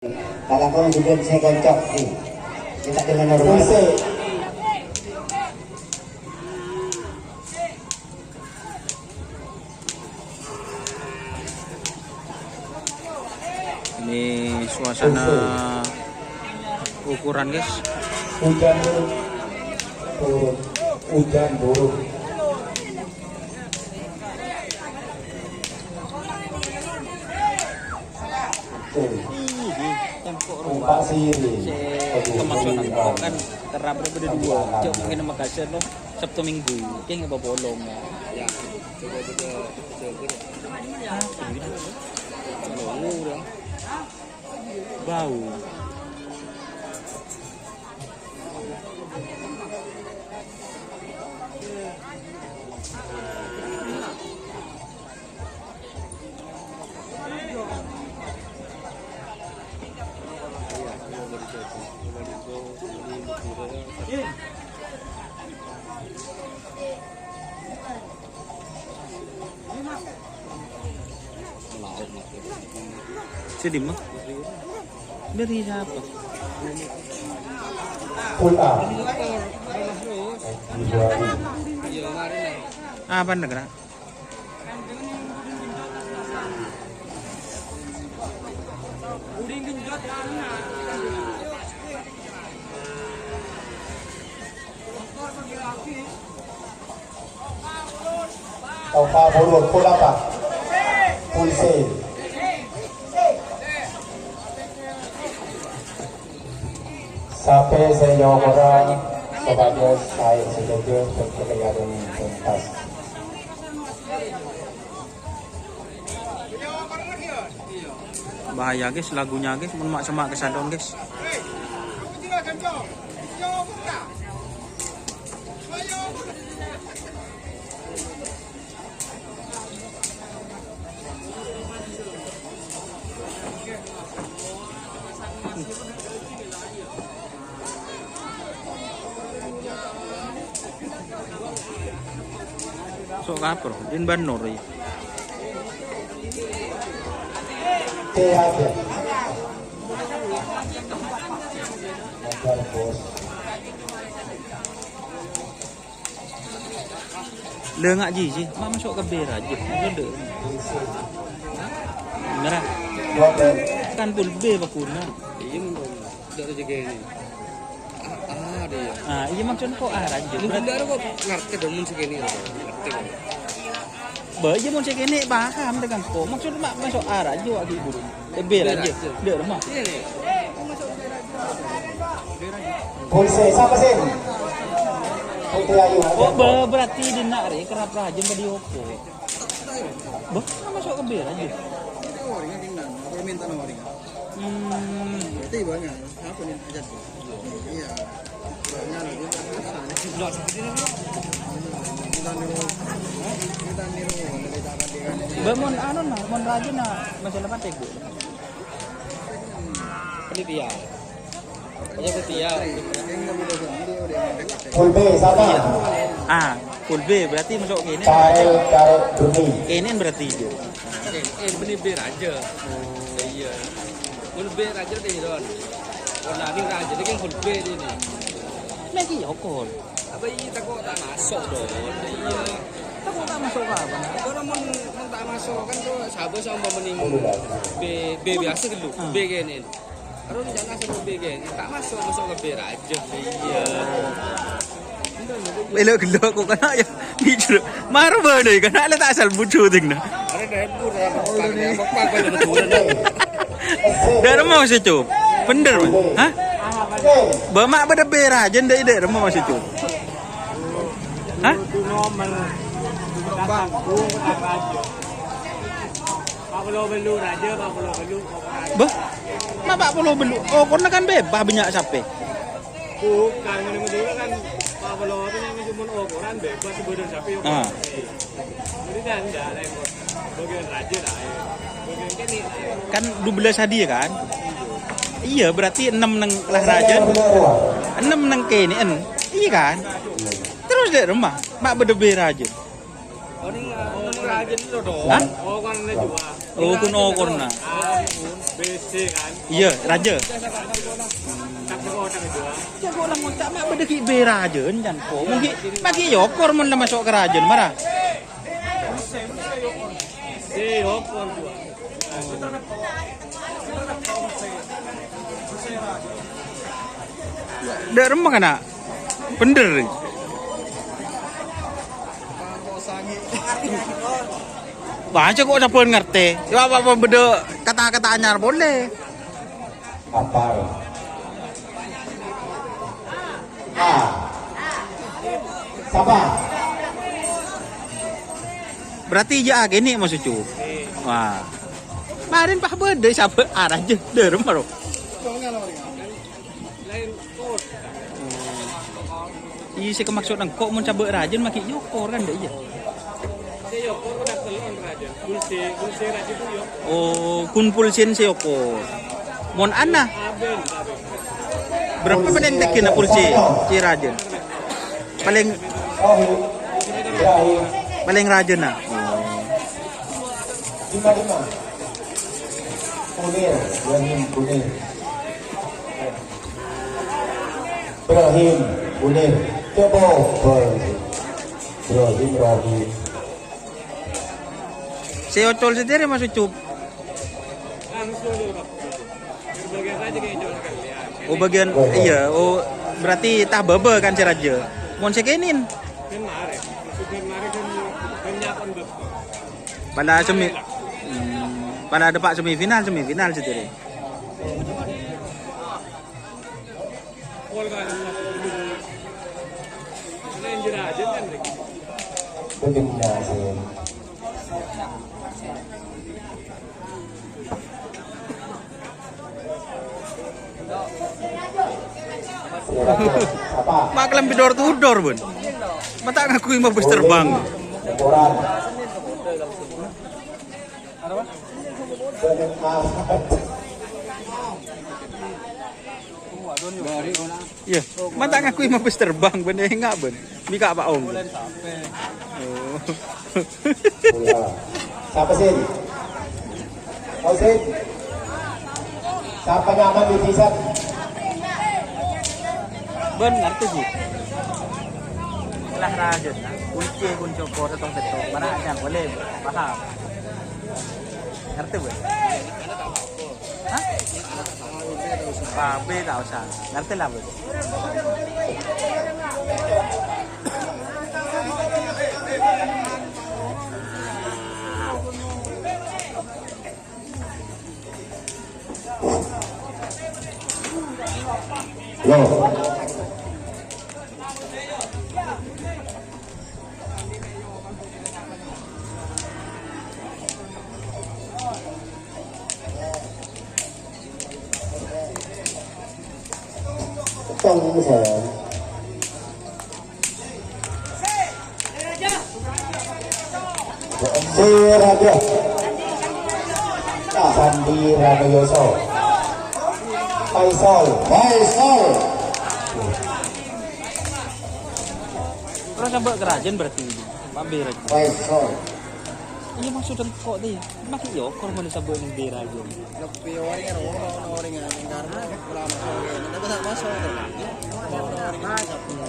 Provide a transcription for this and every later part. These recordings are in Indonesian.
Kalau kau juga saya gocok nih, kita dengan normal. Ini suasana ukuran guys. Hujan turun, hujan buruk. Pak Siri. Kemaksudnya kok kan terap berdua. Coba mungkin nama kasih lo Sabtu Minggu. Kayak nggak bolong ya. Bau. Sedih mah. Dari siapa? Pula. Apa negara? Taufa buruk, pula apa? Pulse. Sampai saya orang sebagai saya sebagai pekerjaan tuntas. Bahaya guys lagunya guys, memak semak kesadon guys. So kapro, din banor ya. Lơ ngạ gì sih? Mak masuk ke bir aja. Ada. Beneran? Kan pul B bakuna. Iya menurut dari jaga ini. Dia. Ah, iya maksudnya kok aja. Mungkin baru kok ngerti dong mun segini. Ngerti kok. Bởi vì muốn chơi cái này bà ham dengan kok. Maksudnya mak masuk arah aja lagi buru. Bir aja. Dek rumah. Iya nih. Pulse siapa sih? Putih Ayu. Oh, berarti di nak re kerap rajin pada Yoko. Bah, masuk ke bir aja. Orangnya tinggal. Aku minta nomor ini. Berarti banyak. Apa nih aja? Iya. Banyak lagi. Jelas seperti ini. Kita niru. Bemon anu nah, mon rajin nah masih lepas tegu. Ini dia. Aja ke dia. Full B sama. Ah, full B berarti masuk ke ini. Karet Duni. Ini berarti itu. Ini bir aja. Iya. Full bir aja deh Don. Warna ini aja ini kan full bir ini. Lagi Yoko. Apa ini takut tak masuk Don. Iya. Kok tak masuk apa? Kalau mau tak masuk kan tuh sahabat sama mending B biasa dulu B gini. Kalau jangan sama B gini tak masuk ke B aja. Iya. Belok gelok kok kena ya. Gitu. Mar berde kena le tak asal bucu ting nah. Ada dapur ya pak pada betul. Dari mau sih cup. Bener mah. Hah? Bamak pada bera aja ndak ide mau masih cup. Hah? Bah, mak Pak Polo belu. Oh, karena kan bebas banyak sampai. Bukan ini dulu kan Pak Polo itu yang cuma ukuran bebas sebelum sapi. Jadi kan enggak ada yang bagian raja lah. Bagian ini Kan 12 hadiah kan? Iya, berarti 6 nang lah raja. 6 nang kene en. Iya kan? Terus deh rumah, mak berde raja. Oh ini raja itu dong. Hah? Oh kan ini juga. Oh, kun oh korna. Iya, raja. Jago lang mo tama ba daki be raja nyan ko. Mungkin pagi yokor mun lah masuk ke raja marah. Dah remang kana. Bener. Baca kok siapa ngerti. Ya apa beda kata-kata anyar boleh. Apa? Sabar. Berarti ya gini maksud cu. Wah. Kemarin pak beda siapa arah je. Derem baru. Iya saya kemaksud kok mun cabe rajin makin yokor kan dah iya. Oh, kun pulsin si yokor. Mon ana. Berapa benen tekin na pulsi si rajin? Paling rajin na. Lima. Kunir, Ibrahim Kunir. Ibrahim Kunir. Coba Ibrahim. Si Ocol sendiri masuk cup. Oh bagian iya, oh berarti tah bebe kan si raja. Mon sekenin. Pada pada depak semifinal sendiri. Kombinasi. Maklam bidor tudor bun. Mata ngakui mau bus terbang. Orang. Iya, mata ngakui mau bus terbang bun enggak bun. Mika Pak Om. Oh. Siapa sih? Oh sih. Siapa nyaman di T-shirt? Ben ngerti sih. Lah rajin nah. Kunci kun cokor atau setok. Mana yang boleh paham. Ngerti ben? Hah? Babe tak usah. Ngerti lah ben. Loh. Tông sở Si Raja Sandi Radoyoso Faisal Terus sampai kerajaan berarti ini. Mampir aja. Faisal Iya maksudnya kok deh. Makin yokor mau disabuk yang berajaan. Lebih orang yang karena ulama sore. Nanti besar masuk tuh.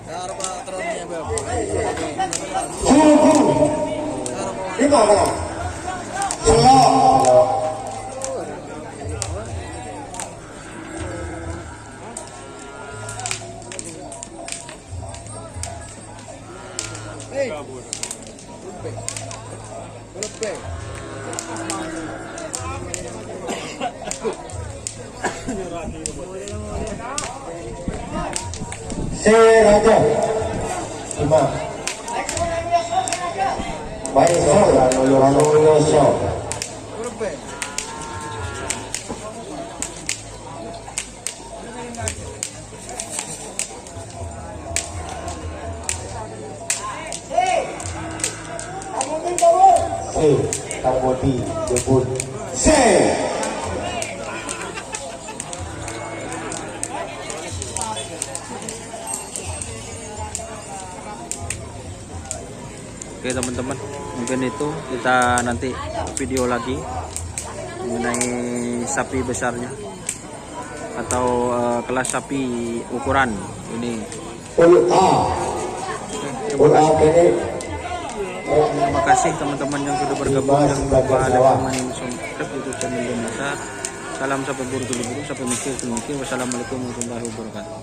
Karena terusnya berapa? Di mana? Solo. Hey. Si Raja 5 Faisal Radoyoso Karbodi debut Oke teman-teman. Mungkin itu kita nanti video lagi mengenai sapi besarnya atau kelas sapi ukuran ini. Terima kasih teman-teman yang sudah bergabung, jangan lupa like, comment, subscribe YouTube channel Denasa. Salam sampai buru buru, sampai mikir. Wassalamualaikum warahmatullahi wabarakatuh.